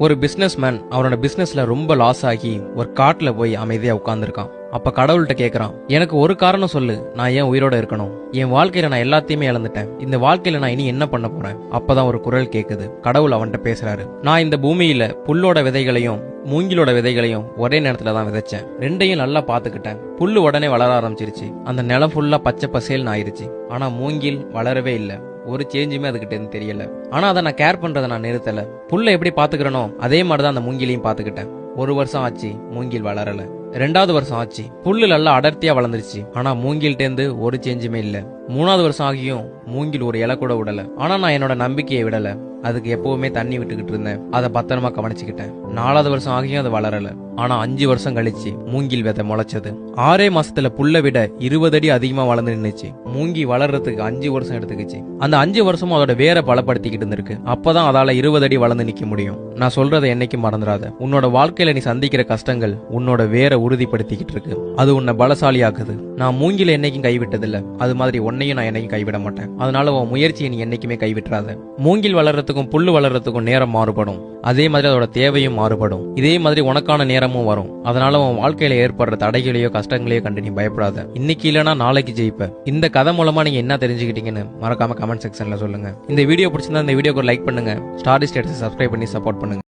ஒரு பிசினஸ்மேன் அவனோட பிசினஸ்ல ரொம்ப லாஸ் ஆகி ஒரு காட்டுல போய் அமைதியா உட்கார்ந்துருக்கான். அப்ப கடவுள்கிட்ட கேக்குறான், எனக்கு ஒரு காரணம் சொல்லு, நான் ஏன் உயிரோட இருக்கணும்? என் வாழ்க்கையில நான் எல்லாத்தையுமே இழந்துட்டேன், இந்த வாழ்க்கையில நான் இனி என்ன பண்ண போறேன்? அப்பதான் ஒரு குரல் கேக்குது. கடவுள் அவன்கிட்ட பேசுறாரு, நான் இந்த பூமியில புல்லோட விதைகளையும் மூங்கிலோட விதைகளையும் ஒரே நேரத்துல தான் விதைச்சேன். ரெண்டையும் நல்லா பாத்துக்கிட்டேன். புல்லு உடனே வளர ஆரம்பிச்சிருச்சு, அந்த நிலம் ஃபுல்லா பச்சை பசேல்னு ஆயிருச்சு. ஆனா மூங்கில் வளரவே இல்லை, ஒரு சேஞ்சுமே அதுகிட்ட இருந்து தெரியல. ஆனா அதை நான் கேர் பண்றதை நான் நிறுத்தல. புல்ல எப்படி பாத்துக்கிறனோ அதே மாதிரிதான் அந்த மூங்கிலையும் பாத்துக்கிட்டேன். ஒரு வருஷம் ஆச்சு, மூங்கில் வளரல. 2வது வருஷம் ஆச்சு, புல்லு நல்லா அடர்த்தியா வளர்ந்துருச்சு. ஆனா மூங்கில்ட்ட இருந்து ஒரு சேஞ்சுமே இல்ல. 3வது வருஷம் ஆகியும் மூங்கில் ஒரு இலை கூட விடல. ஆனா நான் என்னோட நம்பிக்கையை விடல. அதுக்கு எப்பவுமே தண்ணி விட்டுக்கிட்டு இருந்தேன், அதை பத்திரமா கவனிச்சுக்கிட்டேன். 4வது வருஷம் ஆகியும் அது வளரல. ஆனா 5 வருஷம் கழிச்சு மூங்கில் விதை முளைச்சது. 6 மாசத்துல புல்லை விட 20 அடி அதிகமா வளர்ந்து நின்னுச்சு. மூங்கி வளர்றதுக்கு 5 வருஷம் எடுத்துக்கிச்சு. அந்த 5 வருஷமும் அதோட வேற பலப்படுத்திக்கிட்டு இருந்திருக்கு. அப்பதான் அதால 20 அடி வளர்ந்து நிக்க முடியும். நான் சொல்றதை என்னைக்கும் மறந்துடாத. உன்னோட வாழ்க்கையில நீ சந்திக்கிற கஷ்டங்கள் உன்னோட வேற உறுதிப்படுத்திக்கிட்டு இருக்கு. அது உன்னை பலசாலியாக்குது. நான் மூங்கில என்னைக்கும் கைவிட்டதில்ல, அது மாதிரி உன்னையும் நான் என்னைக்கும் கைவிட மாட்டேன். அதனால உன் முயற்சியை நீ என்னைக்குமே கைவிட்டுறாத. மூங்கில் வளர்றதுக்கும் புல்லு வளர்றதுக்கும் நேரம் மாறுபடும், அதே மாதிரி அதோட தேவையும் மாறுபடும். இதே மாதிரி உனக்கான நேரமும் வரும். அதனால உன் வாழ்க்கையில ஏற்படுற தடைகளையோ கஷ்டங்களையோ கண்டு நீ பயப்படாத. இன்னைக்கு இல்லனா நாளைக்கு ஜெயிப்ப. இந்த கதை மூலமா நீங்க என்ன தெரிஞ்சுக்கிட்டீங்கன்னு மறக்காம கமெண்ட் செக்ஷன்ல சொல்லுங்க. இந்த வீடியோ பிடிச்சிருந்தா இந்த வீடியோக்கு லைக் பண்ணுங்க, ஸ்டார் ஸ்டேட்டஸ் சப்ஸ்கிரைப் பண்ணி சப்போர்ட் பண்ணுங்க.